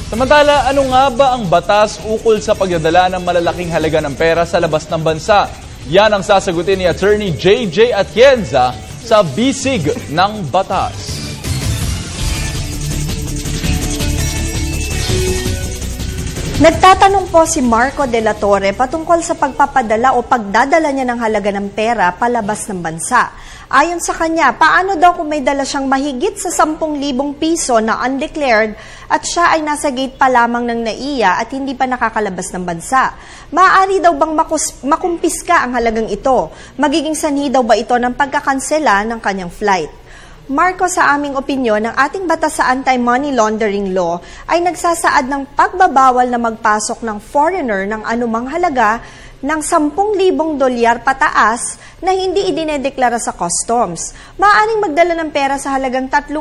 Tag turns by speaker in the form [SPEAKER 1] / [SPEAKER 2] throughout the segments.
[SPEAKER 1] Samantala, ano nga ba ang batas ukol sa pagdadala ng malalaking halaga ng pera sa labas ng bansa? Yan ang sasagutin ni Attorney JJ Atienza sa Bisig ng Batas.
[SPEAKER 2] Nagtatanong po si Marco de la Torre patungkol sa pagpapadala o pagdadala niya ng halaga ng pera palabas ng bansa. Ayon sa kanya, paano daw kung may dala siyang mahigit sa 10,000 piso na undeclared at siya ay nasa gate pa lamang ng NAIA at hindi pa nakakalabas ng bansa? Maaari daw bang makumpiska ang halagang ito? Magiging sanhi daw ba ito ng pagkakansela ng kanyang flight? Marco, sa aming opinyon, ang ating batas sa anti-money laundering law ay nagsasaad ng pagbabawal na magpasok ng foreigner ng anumang halaga ng 10,000 dolyar pataas na hindi idinedeklara sa customs. Maaaring magdala ng pera sa halagang 3,000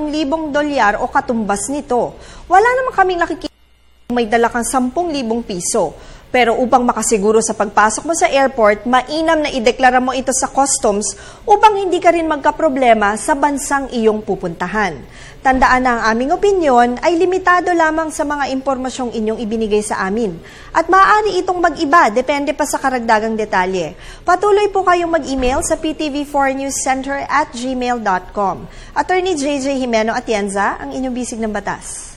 [SPEAKER 2] dolyar o katumbas nito. Wala namang kaming nakikita kung may dala kang 10,000 piso. Pero upang makasiguro sa pagpasok mo sa airport, mainam na ideklara mo ito sa customs upang hindi ka rin magkaproblema sa bansang iyong pupuntahan. Tandaan na ang aming opinyon ay limitado lamang sa mga impormasyong inyong ibinigay sa amin. At maaari itong mag-iba, depende pa sa karagdagang detalye. Patuloy po kayong mag-email sa ptv4newscenter@gmail.com. Attorney JJ Jimeno Atienza, ang inyong bisig ng batas.